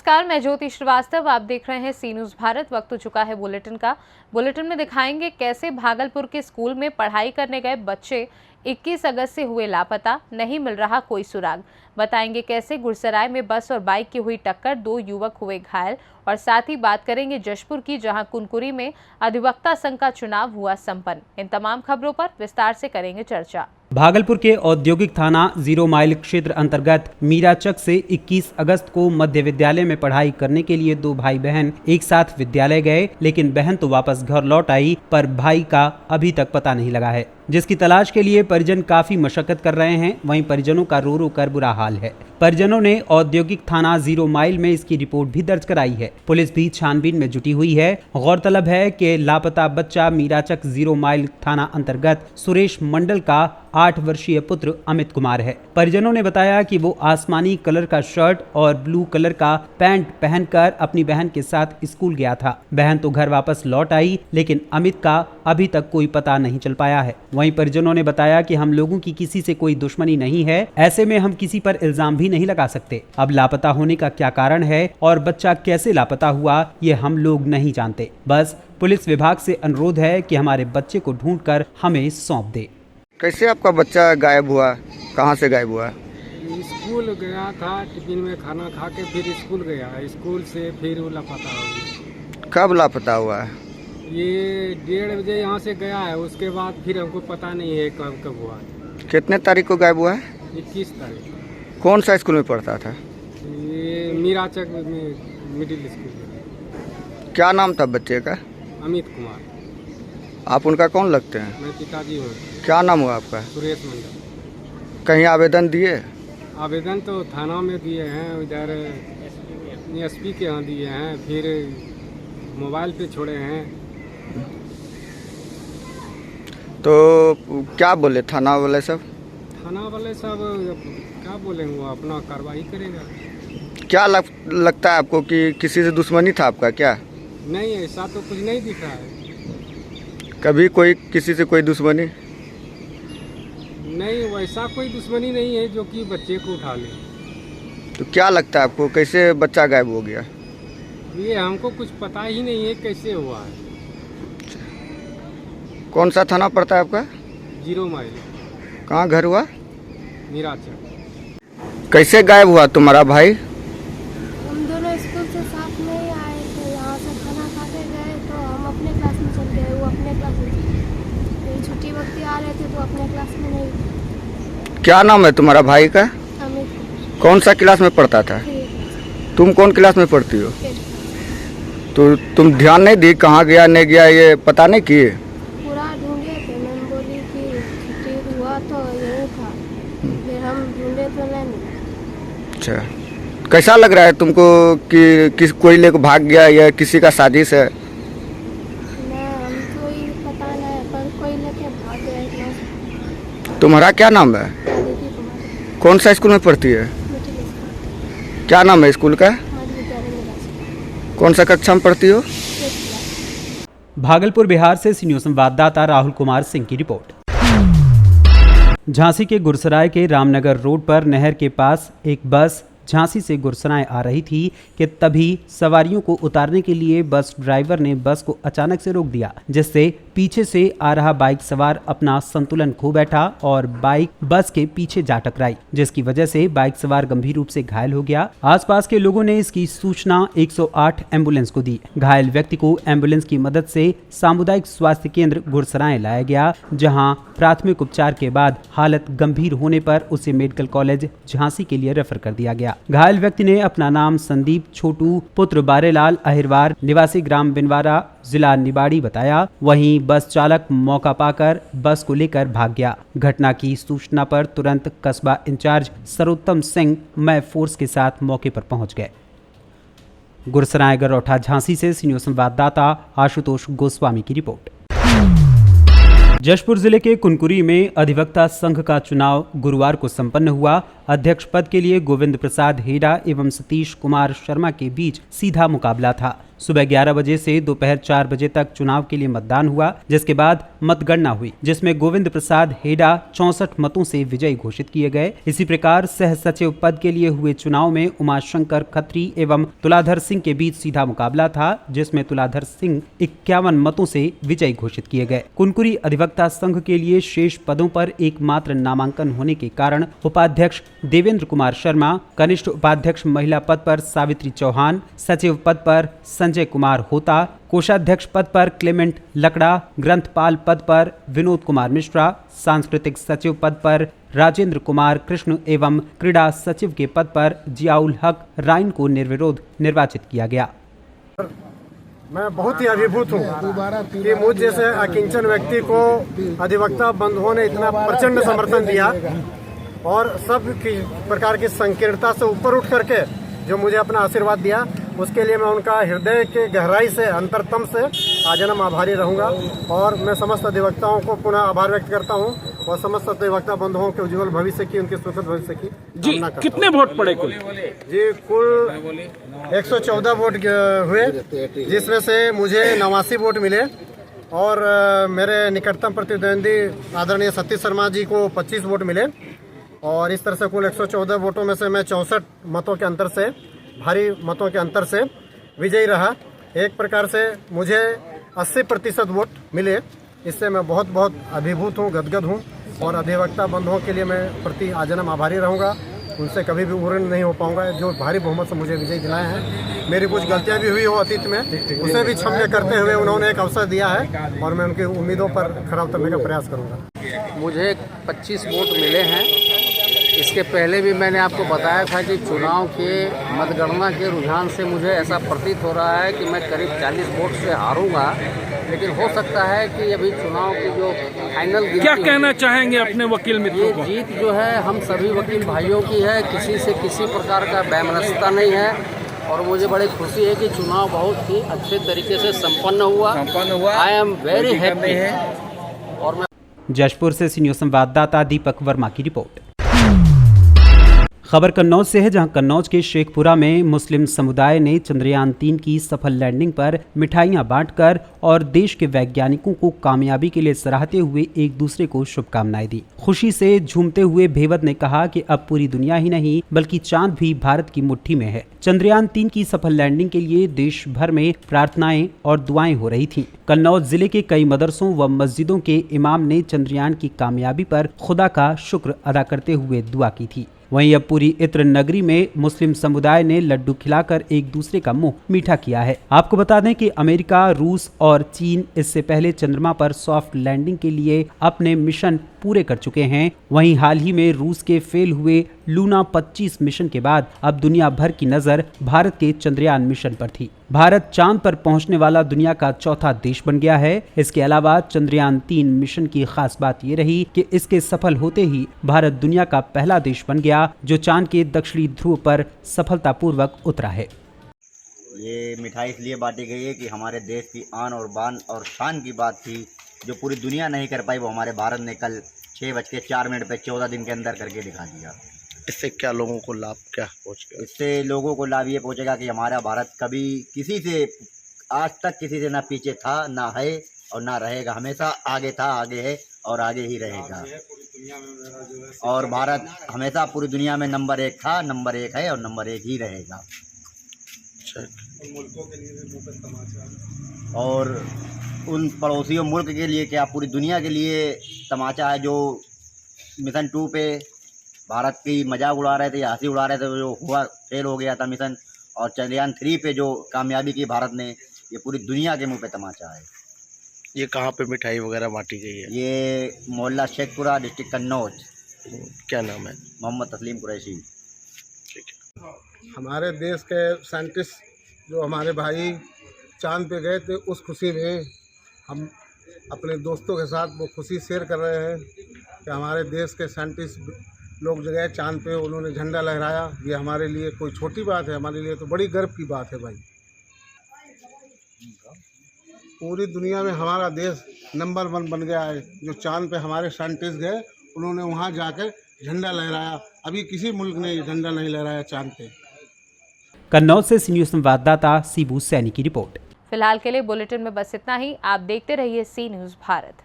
नमस्कार, मैं ज्योति श्रीवास्तव। आप देख रहे हैं सी न्यूज़ भारत। वक्त हो चुका है बुलेटिन का। बुलेटिन में दिखाएंगे कैसे भागलपुर के स्कूल में पढ़ाई करने गए बच्चे 21 अगस्त से हुए लापता, नहीं मिल रहा कोई सुराग। बताएंगे कैसे गुरसराय में बस और बाइक की हुई टक्कर, 2 युवक हुए घायल। और साथ ही बात करेंगे जशपुर की, जहां कुनकुरी में अधिवक्ता संघ का चुनाव हुआ संपन्न। इन तमाम खबरों पर विस्तार से करेंगे चर्चा। भागलपुर के औद्योगिक थाना 0 माइल क्षेत्र अंतर्गत मीराचक से 21 अगस्त को मध्य विद्यालय में पढ़ाई करने के लिए 2 भाई बहन एक साथ विद्यालय गए, लेकिन बहन तो वापस घर लौट आई, पर भाई का अभी तक पता नहीं लगा है, जिसकी तलाश के लिए परिजन काफी मशक्कत कर रहे हैं। वहीं परिजनों का रो रो कर बुरा हाल है। परिजनों ने औद्योगिक थाना 0 माइल में इसकी रिपोर्ट भी दर्ज कराई है। पुलिस भी छानबीन में जुटी हुई है। गौरतलब है कि लापता बच्चा मीराचक 0 माइल थाना अंतर्गत सुरेश मंडल का 8 वर्षीय पुत्र अमित कुमार है। परिजनों ने बताया कि वो आसमानी कलर का शर्ट और ब्लू कलर का पैंट पहनकर अपनी बहन के साथ स्कूल गया था। बहन तो घर वापस लौट आई, लेकिन अमित का अभी तक कोई पता नहीं चल पाया है। वहीं परिजनों ने बताया कि हम लोगों की किसी से कोई दुश्मनी नहीं है, ऐसे में हम किसी पर इल्जाम भी नहीं लगा सकते। अब लापता होने का क्या कारण है और बच्चा कैसे लापता हुआ, ये हम लोग नहीं जानते। बस पुलिस विभाग से अनुरोध है कि हमारे बच्चे को ढूंढकर हमें सौंप दे। कैसे आपका बच्चा गायब हुआ, कहाँ से गायब हुआ? स्कूल गया था, टिफिन में खाना खा के फिर स्कूल गया। स्कूल से फिर वो लापता हो गया। कब लापता हुआ है? ये 1:30 बजे यहाँ से गया है, उसके बाद फिर हमको पता नहीं है कब कब हुआ। कितने तारीख को गायब हुआ है? 21 तारीख। कौन सा स्कूल में पढ़ता था? ये मीराचक में मिडिल स्कूल। क्या नाम था बच्चे का? अमित कुमार। आप उनका कौन लगते हैं? मैं पिताजी हूँ। क्या नाम हुआ आपका? सुरेश मंडल। कहीं आवेदन दिए? आवेदन तो थाना में दिए हैं, इधर एसपी के यहाँ दिए हैं, फिर मोबाइल पे छोड़े हैं। तो क्या बोले थाना वाले सब? थाना वाले सब क्या बोलेंगे, वो अपना कार्रवाई करेगा। क्या लगता है आपको कि किसी से दुश्मनी था आपका क्या? नहीं, ऐसा तो कुछ नहीं दिखा है। कभी कोई किसी से कोई दुश्मनी? नहीं, वैसा कोई दुश्मनी नहीं है जो कि बच्चे को उठा ले। तो क्या लगता है आपको, कैसे बच्चा गायब हो गया? ये हमको कुछ पता ही नहीं है कैसे हुआ है। कौन सा थाना पड़ता है आपका? 0 माइल। कहाँ घर हुआ? मीराचक। कैसे गायब हुआ तुम्हारा भाई? हम दोनों स्कूल से साथ में ही आए थे। यहाँ से खाना खा के गए तो हम अपने क्लास में चल गए, वो अपने क्लास में। फिर छुट्टी वक्त आ रहे थे तो अपने क्लास में नहीं। क्या नाम है तुम्हारा भाई का? अमित। कौन सा क्लास में पढ़ता था? तुम कौन क्लास में पढ़ती हो? तो तुम ध्यान नहीं दी कहाँ गया नहीं गया, ये पता नहीं किए? पूरा ढूंढे थे। मैम बोली कि छुट्टी हुआ तो यही था, फिर हम ढूंढे तो नहीं मिला। अच्छा, कैसा लग रहा है तुमको कि कोई लेकर भाग गया या किसी का साजिश है? नहीं, हमको ही पता नहीं, पर कोई लेके भाग गया क्लास। तुम्हारा क्या नाम है? आदित्य कुमार। कौन सा स्कूल में पढ़ती है? Middle school. क्या नाम है स्कूल का? मध्य विद्यालय मीराचक। कौन सा कक्षा में पढ़ती हो? 6th class. भागलपुर बिहार से सी न्यूज़ संवाददाता राहुल कुमार सिंह की रिपोर्ट। झांसी के गुरसराय के रामनगर रोड पर नहर के पास एक बस झांसी से गुरसराय आ रही थी कि तभी सवारियों को उतारने के लिए बस ड्राइवर ने बस को अचानक से रोक दिया, जिससे पीछे से आ रहा बाइक सवार अपना संतुलन खो बैठा और बाइक बस के पीछे जा टकराई, जिसकी वजह से बाइक सवार गंभीर रूप से घायल हो गया। आसपास के लोगों ने इसकी सूचना 108 एम्बुलेंस को दी। घायल व्यक्ति को एम्बुलेंस की मदद से सामुदायिक स्वास्थ्य केंद्र गुरसराय लाया गया, जहां प्राथमिक उपचार के बाद हालत गंभीर होने पर उसे मेडिकल कॉलेज झांसी के लिए रेफर कर दिया गया। घायल व्यक्ति ने अपना नाम संदीप छोटू पुत्र बारेलाल अहिरवार निवासी ग्राम बिनवारा जिला निबाड़ी बताया। वहीं बस चालक मौका पाकर बस को लेकर भाग गया। घटना की सूचना पर तुरंत कस्बा इंचार्ज सरोत्तम सिंह मय फोर्स के साथ मौके पर पहुंच गए। गुरसराय गरौठा झांसी से सी न्यूज़ संवाददाता आशुतोष गोस्वामी की रिपोर्ट। जशपुर जिले के कुनकुरी में अधिवक्ता संघ का चुनाव गुरुवार को संपन्न हुआ। अध्यक्ष पद के लिए गोविंद प्रसाद हेडा एवं सतीश कुमार शर्मा के बीच सीधा मुकाबला था। सुबह 11 बजे से दोपहर 4 बजे तक चुनाव के लिए मतदान हुआ, जिसके बाद मतगणना हुई, जिसमें गोविंद प्रसाद हेडा 64 मतों से विजयी घोषित किए गए। इसी प्रकार सह सचिव पद के लिए हुए चुनाव में उमाशंकर खत्री एवं तुलाधर सिंह के बीच सीधा मुकाबला था, जिसमें तुलाधर सिंह 51 मतों से विजयी घोषित किए गए। कुनकुरी अधिवक्ता संघ के लिए शेष पदों पर एकमात्र नामांकन होने के कारण उपाध्यक्ष देवेंद्र कुमार शर्मा, कनिष्ठ उपाध्यक्ष महिला पद पर सावित्री चौहान, सचिव पद पर संजय कुमार होता, कोषाध्यक्ष पद पर क्लेमेंट लकड़ा, ग्रंथपाल पद पर विनोद कुमार मिश्रा, सांस्कृतिक सचिव पद पर राजेंद्र कुमार कृष्ण एवं क्रीड़ा सचिव के पद पर जियाउल हक राइन को निर्विरोध निर्वाचित किया गया। मैं बहुत ही अभिभूत हूँ कि मुझ जैसे अकिंचन व्यक्ति को अधिवक्ता बंधुओं ने इतना प्रचंड समर्थन दिया और सब की प्रकार की संकीर्णता से ऊपर उठ करके जो मुझे अपना आशीर्वाद दिया, उसके लिए मैं उनका हृदय के गहराई से, अंतरतम से आजन्म आभारी रहूंगा। और मैं समस्त अधिवक्ताओं को पुनः आभार व्यक्त करता हूं और समस्त अधिवक्ता बंधुओं के उज्जवल भविष्य की, उनके सुखद भविष्य की कामना करता हूं। कितने वोट पड़े कुल? जी, कुल 114 वोट हुए, जिसमें से मुझे 89 वोट मिले और मेरे निकटतम प्रतिद्वंदी आदरणीय सतीश शर्मा जी को 25 वोट मिले और इस तरह से कुल 114 वोटों में से मैं 64 मतों के अंतर से, भारी मतों के अंतर से विजयी रहा। एक प्रकार से मुझे 80% वोट मिले। इससे मैं बहुत बहुत अभिभूत हूँ, गदगद हूँ और अधिवक्ता बंधुओं के लिए मैं प्रति आजन्म आभारी रहूँगा। उनसे कभी भी ऋणी नहीं हो पाऊँगा जो भारी बहुमत से मुझे विजय दिलाए हैं। मेरी कुछ गलतियाँ भी हुई हो अतीत में, उसे भी क्षम्य करते हुए उन्होंने एक अवसर दिया है और मैं उनकी उम्मीदों पर खरा उतरने का प्रयास करूँगा। मुझे 25 वोट मिले हैं। इसके पहले भी मैंने आपको बताया था कि चुनाव के मतगणना के रुझान से मुझे ऐसा प्रतीत हो रहा है कि मैं करीब 40 वोट से हारूंगा, लेकिन हो सकता है कि अभी चुनाव की जो फाइनल क्या कहना चाहेंगे अपने वकील मित्रों को? ये जीत जो है हम सभी वकील भाइयों की है, किसी से किसी प्रकार का वैमनस्यता नहीं है और मुझे बड़ी खुशी है कि चुनाव बहुत ही अच्छे तरीके से संपन्न हुआ। I am very happy. और मैं जशपुर से सीनियर संवाददाता दीपक वर्मा की रिपोर्ट। खबर कन्नौज से है, जहां कन्नौज के शेखपुरा में मुस्लिम समुदाय ने चंद्रयान 3 की सफल लैंडिंग पर मिठाइयां बांटकर और देश के वैज्ञानिकों को कामयाबी के लिए सराहते हुए एक दूसरे को शुभकामनाएं दी। खुशी से झूमते हुए भेवद ने कहा कि अब पूरी दुनिया ही नहीं बल्कि चांद भी भारत की मुट्ठी में है। चंद्रयान 3 की सफल लैंडिंग के लिए देश भर में प्रार्थनाएं और दुआएं हो रही थीं। कन्नौज जिले के कई मदरसों व मस्जिदों के इमाम ने चंद्रयान की कामयाबी पर खुदा का शुक्र अदा करते हुए दुआ की थी। वहीं अब पूरी इत्र नगरी में मुस्लिम समुदाय ने लड्डू खिलाकर एक दूसरे का मुंह मीठा किया है। आपको बता दें कि अमेरिका, रूस और चीन इससे पहले चंद्रमा पर सॉफ्ट लैंडिंग के लिए अपने मिशन पूरे कर चुके हैं। वहीं हाल ही में रूस के फेल हुए लूना 25 मिशन के बाद अब दुनिया भर की नजर भारत के चंद्रयान मिशन पर थी। भारत चांद पर पहुंचने वाला दुनिया का चौथा देश बन गया है। इसके अलावा चंद्रयान 3 मिशन की खास बात ये रही कि इसके सफल होते ही भारत दुनिया का पहला देश बन गया जो चांद के दक्षिणी ध्रुव पर सफलतापूर्वक उतरा है। ये मिठाई इसलिए बांटी गई है कि हमारे देश की आन और बान और शान की बात थी जो पूरी दुनिया नहीं कर पाई, वो हमारे भारत ने कल 6:04 पे 14 दिन के अंदर करके दिखा दिया। इससे क्या लोगों को लाभ क्या पहुँचेगा? इससे लोगों को लाभ ये पहुँचेगा कि हमारा भारत कभी किसी से, आज तक किसी से ना पीछे था, ना है और ना रहेगा। हमेशा आगे था, आगे है और आगे ही रहेगा। और भारत हमेशा पूरी दुनिया में नंबर 1 था, नंबर 1 है और नंबर 1 ही रहेगा। और उन पड़ोसियों मुल्क के लिए क्या पूरी दुनिया के लिए तमाचा है जो मिशन 2 पे भारत की मजाक उड़ा रहे थे या हंसी उड़ा रहे थे, जो हुआ फेल हो गया था मिशन, और चंद्रयान 3 पे जो कामयाबी की भारत ने, ये पूरी दुनिया के मुंह पे तमाचा है। ये कहाँ पे मिठाई वगैरह बांटी गई है? ये मोहल्ला शेखपुरा, डिस्ट्रिक्ट कन्नौज। क्या नाम है? मोहम्मद तस्लीम कुरैशी। ठीक है। हमारे देश के साइंटिस्ट जो हमारे भाई चांद पे गए थे, उस खुशी में हम अपने दोस्तों के साथ वो खुशी शेयर कर रहे हैं कि हमारे देश के साइंटिस्ट लोग जो गए चांद पे, उन्होंने झंडा लहराया। ये हमारे लिए कोई छोटी बात है, हमारे लिए तो बड़ी गर्व की बात है भाई। पूरी दुनिया में हमारा देश नंबर 1 बन गया है। जो चांद पे हमारे साइंटिस्ट गए, उन्होंने वहाँ जाकर झंडा लहराया। अभी किसी मुल्क ने झंडा नहीं लहराया चांद पे। कन्नौज से सी न्यूज संवाददाता सीबू सैनी की रिपोर्ट। फिलहाल के लिए बुलेटिन में बस इतना ही। आप देखते रहिए सी न्यूज़ भारत।